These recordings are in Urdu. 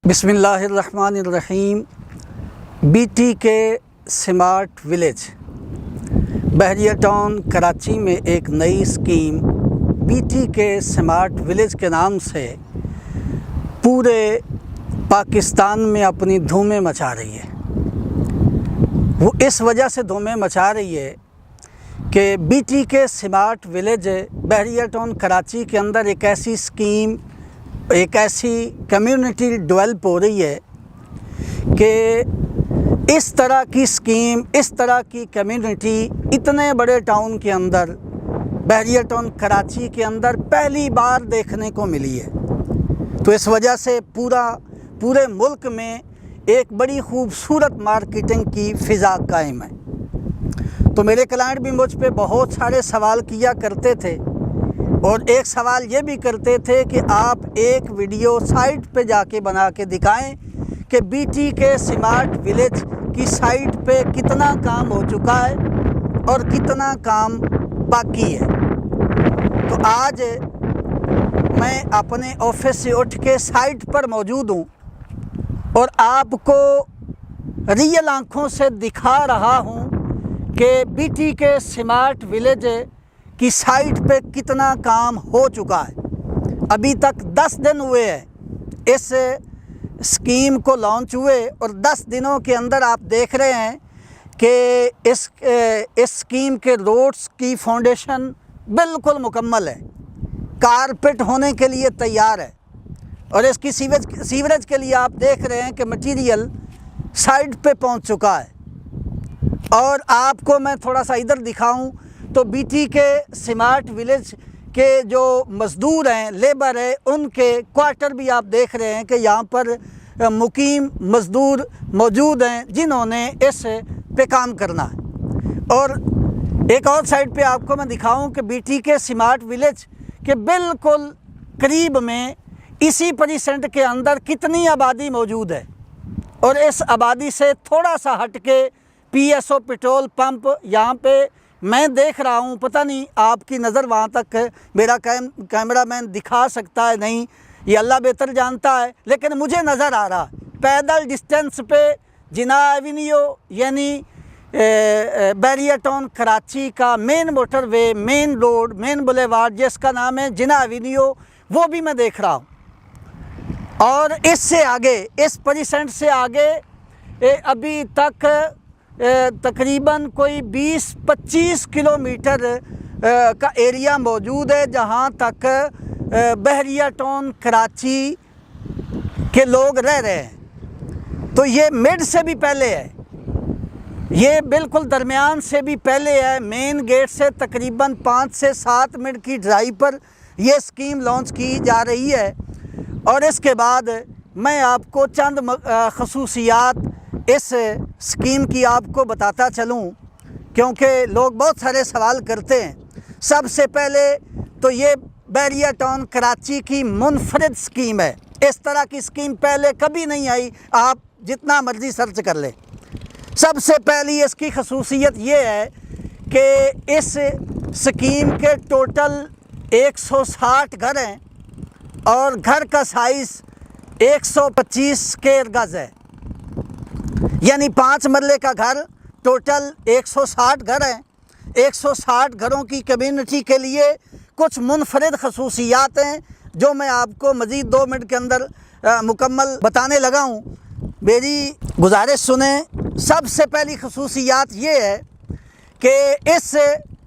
بسم اللہ الرحمن الرحیم۔ بی ٹی کے سمارٹ ولیج بحریہ ٹاؤن کراچی میں ایک نئی اسکیم بی ٹی کے سمارٹ ولیج کے نام سے پورے پاکستان میں اپنی دھومیں مچا رہی ہے۔ وہ اس وجہ سے دھومیں مچا رہی ہے کہ بی ٹی کے سمارٹ ولیج بحریہ ٹاؤن کراچی کے اندر ایک ایسی اسکیم، ایک ایسی کمیونٹی ڈیولپ ہو رہی ہے کہ اس طرح کی اسکیم، اس طرح کی کمیونٹی اتنے بڑے ٹاؤن کے اندر، بحریہ ٹاؤن کراچی کے اندر پہلی بار دیکھنے کو ملی ہے۔ تو اس وجہ سے پورے ملک میں ایک بڑی خوبصورت مارکیٹنگ کی فضا قائم ہے۔ تو میرے کلائنٹ بھی مجھ پہ بہت سارے سوال کیا کرتے تھے، اور ایک سوال یہ بھی کرتے تھے کہ آپ ایک ویڈیو سائٹ پہ جا کے بنا کے دکھائیں کہ بی ٹی کے سمارٹ ولیج کی سائٹ پہ کتنا کام ہو چکا ہے اور کتنا کام باقی ہے۔ تو آج میں اپنے آفس سے اٹھ کے سائٹ پر موجود ہوں اور آپ کو ریئل آنکھوں سے دکھا رہا ہوں کہ بی ٹی کے سمارٹ ولیج کی سائٹ پہ کتنا کام ہو چکا ہے۔ ابھی تک 10 دن ہوئے ہیں اس اسکیم کو لانچ ہوئے، اور 10 دنوں کے اندر آپ دیکھ رہے ہیں کہ اس اسکیم کے روڈز کی فاؤنڈیشن بالکل مکمل ہے، کارپیٹ ہونے کے لیے تیار ہے، اور اس کی سیوریج کے لیے آپ دیکھ رہے ہیں کہ مٹیریل سائٹ پہ پہنچ چکا ہے۔ اور آپ کو میں تھوڑا سا ادھر دکھاؤں تو بی ٹی کے سمارٹ ولیج کے جو مزدور ہیں، لیبر ہے، ان کے کوارٹر بھی آپ دیکھ رہے ہیں کہ یہاں پر مقیم مزدور موجود ہیں جنہوں نے اس پہ کام کرنا ہے۔ اور ایک اور سائڈ پہ آپ کو میں دکھاؤں کہ بی ٹی کے سمارٹ ولیج کے بالکل قریب میں اسی پریسنٹ کے اندر کتنی آبادی موجود ہے، اور اس آبادی سے تھوڑا سا ہٹ کے P S O petrol pump یہاں پہ میں دیکھ رہا ہوں۔ پتہ نہیں آپ کی نظر وہاں تک میرا کیمرہ مین دکھا سکتا ہے نہیں، یہ اللہ بہتر جانتا ہے، لیکن مجھے نظر آ رہا پیدل ڈسٹینس پہ جناح ایونیو یعنی بحریہ ٹاؤن کراچی کا مین موٹر وے، مین روڈ، مین بولیوارڈ جس کا نام ہے جناح ایونیو، وہ بھی میں دیکھ رہا ہوں۔ اور اس سے آگے، اس پریسنٹ سے آگے ابھی تک تقریباً کوئی 20-25 کلومیٹر کا ایریا موجود ہے جہاں تک بحریہ ٹاؤن کراچی کے لوگ رہ رہے ہیں۔ تو یہ مڈ سے بھی پہلے ہے، یہ بالکل درمیان سے بھی پہلے ہے۔ مین گیٹ سے تقریباً 5 سے 7 منٹ کی ڈرائیو پر یہ اسکیم لانچ کی جا رہی ہے۔ اور اس کے بعد میں آپ کو چند خصوصیات اس اسکیم کی آپ کو بتاتا چلوں، کیونکہ لوگ بہت سارے سوال کرتے ہیں۔ سب سے پہلے تو یہ بحریہ ٹاؤن کراچی کی منفرد اسکیم ہے، اس طرح کی اسکیم پہلے کبھی نہیں آئی، آپ جتنا مرضی سرچ کر لیں۔ سب سے پہلی اس کی خصوصیت یہ ہے کہ اس اسکیم کے ٹوٹل 160 گھر ہیں، اور گھر کا سائز 125 اسکوائر گز ہے، یعنی 5 مرلے کا گھر، ٹوٹل 160 گھر ہیں۔ 160 گھروں کی کمیونٹی کے لیے کچھ منفرد خصوصیات ہیں جو میں آپ کو مزید 2 منٹ کے اندر مکمل بتانے لگا ہوں۔ میری گزارش سنیں۔ سب سے پہلی خصوصیات یہ ہے کہ اس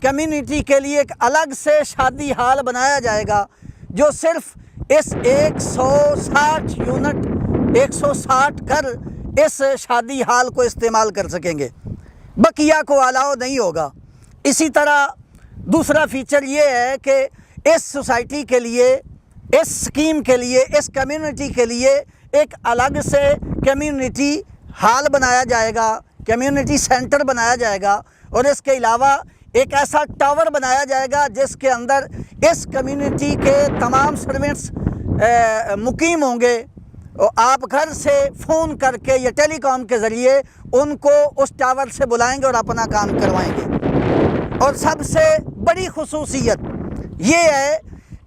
کمیونٹی کے لیے ایک الگ سے شادی ہال بنایا جائے گا، جو صرف اس 160 یونٹ، 160 گھر اس شادی ہال کو استعمال کر سکیں گے، بقیہ کو الاؤ نہیں ہوگا۔ اسی طرح دوسرا فیچر یہ ہے کہ اس سوسائٹی کے لیے، اس اسکیم کے لیے، اس کمیونٹی کے لیے ایک الگ سے کمیونٹی ہال بنایا جائے گا، کمیونٹی سینٹر بنایا جائے گا، اور اس کے علاوہ ایک ایسا ٹاور بنایا جائے گا جس کے اندر اس کمیونٹی کے تمام سروینٹس مقیم ہوں گے۔ آپ گھر سے فون کر کے یا ٹیلی کام کے ذریعے ان کو اس ٹاور سے بلائیں گے اور اپنا کام کروائیں گے۔ اور سب سے بڑی خصوصیت یہ ہے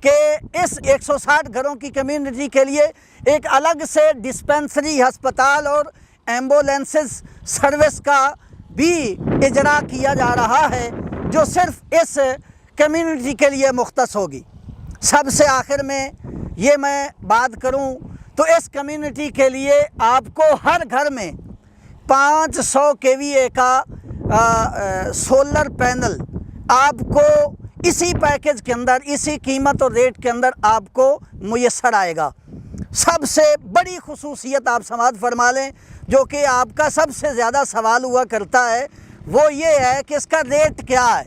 کہ کہ اس 160 گھروں کی کمیونٹی کے لیے ایک الگ سے ڈسپنسری، ہسپتال اور ایمبولینسز سروس کا بھی اجرا کیا جا رہا ہے، جو صرف اس کمیونٹی کے لیے مختص ہوگی۔ سب سے آخر میں یہ میں بات کروں تو اس کمیونٹی کے لیے آپ کو ہر گھر میں 500 kVA کا سولر پینل آپ کو اسی پیکج کے اندر، اسی قیمت اور ریٹ کے اندر آپ کو میسر آئے گا۔ سب سے بڑی خصوصیت آپ سماعت فرما لیں، جو کہ آپ کا سب سے زیادہ سوال ہوا کرتا ہے، وہ یہ ہے کہ اس کا ریٹ کیا ہے۔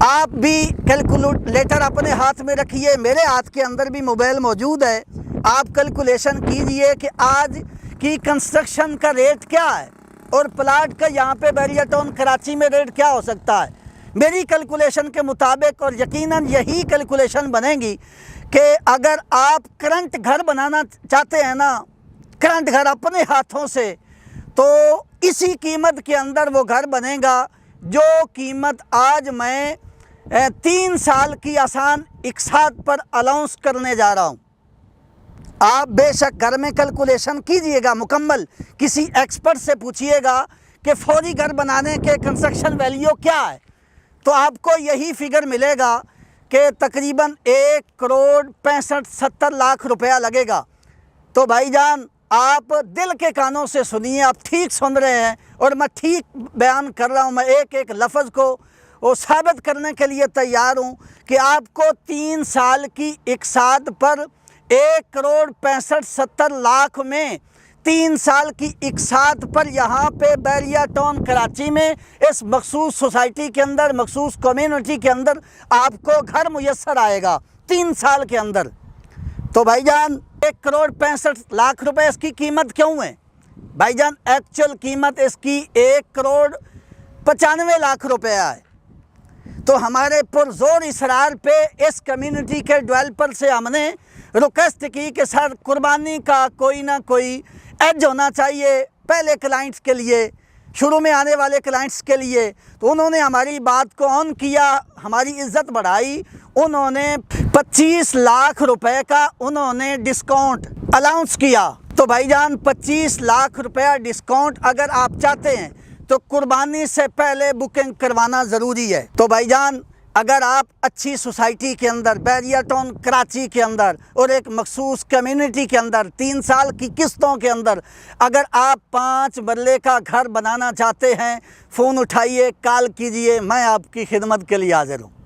آپ بھی کیلکولیٹر اپنے ہاتھ میں رکھیے، میرے ہاتھ کے اندر بھی موبائل موجود ہے، آپ کیلکولیشن کیجئے کہ آج کی کنسٹرکشن کا ریٹ کیا ہے اور پلاٹ کا یہاں پہ بحریہ ٹاؤن کراچی میں ریٹ کیا ہو سکتا ہے۔ میری کیلکولیشن کے مطابق، اور یقیناً یہی کیلکولیشن بنے گی، کہ اگر آپ کرنٹ گھر بنانا چاہتے ہیں نا، کرنٹ گھر اپنے ہاتھوں سے، تو اسی قیمت کے اندر وہ گھر بنے گا جو قیمت آج میں 3 سال کی آسان اقساط پر الاؤنس کرنے جا رہا ہوں۔ آپ بے شک گھر میں کیلکولیشن کیجئے گا مکمل، کسی ایکسپرٹ سے پوچھئے گا کہ فوری گھر بنانے کے کنسٹرکشن ویلیو کیا ہے، تو آپ کو یہی فگر ملے گا کہ تقریباً 1,65,70 لاکھ روپیہ لگے گا۔ تو بھائی جان، آپ دل کے کانوں سے سنیے، آپ ٹھیک سن رہے ہیں اور میں ٹھیک بیان کر رہا ہوں، میں ایک ایک لفظ کو وہ ثابت کرنے کے لیے تیار ہوں کہ آپ کو 3 سال کی اقساط پر 1,65,70 لاکھ میں 3 سال کی اقساط پر یہاں پہ بحریہ ٹاؤن کراچی میں اس مخصوص سوسائٹی کے اندر، مخصوص کمیونٹی کے اندر آپ کو گھر میسر آئے گا 3 سال کے اندر۔ تو بھائی جان، 1,65 لاکھ روپے اس کی قیمت کیوں ہے؟ بھائی جان، ایکچول قیمت اس کی 1,95 لاکھ روپیہ ہے۔ تو ہمارے پرزور اصرار پہ اس کمیونٹی کے ڈیولپر سے ہم نے ریکویسٹ کی کہ سر، قربانی کا کوئی نہ کوئی ایج ہونا چاہیے پہلے کلائنٹس کے لیے، شروع میں آنے والے کلائنٹس کے لیے۔ تو انہوں نے ہماری بات کو آن کیا، ہماری عزت بڑھائی، انہوں نے 25 لاکھ روپے کا انہوں نے ڈسکاؤنٹ الاؤنس کیا۔ تو بھائی جان، 25 لاکھ روپیہ ڈسکاؤنٹ اگر آپ چاہتے ہیں تو قربانی سے پہلے بکنگ کروانا ضروری ہے۔ تو بھائی جان، اگر آپ اچھی سوسائٹی کے اندر، بحریہ ٹاؤن کراچی کے اندر اور ایک مخصوص کمیونٹی کے اندر 3 سال کی قسطوں کے اندر اگر آپ 5 مرلے کا گھر بنانا چاہتے ہیں، فون اٹھائیے، کال کیجئے، میں آپ کی خدمت کے لیے حاضر ہوں۔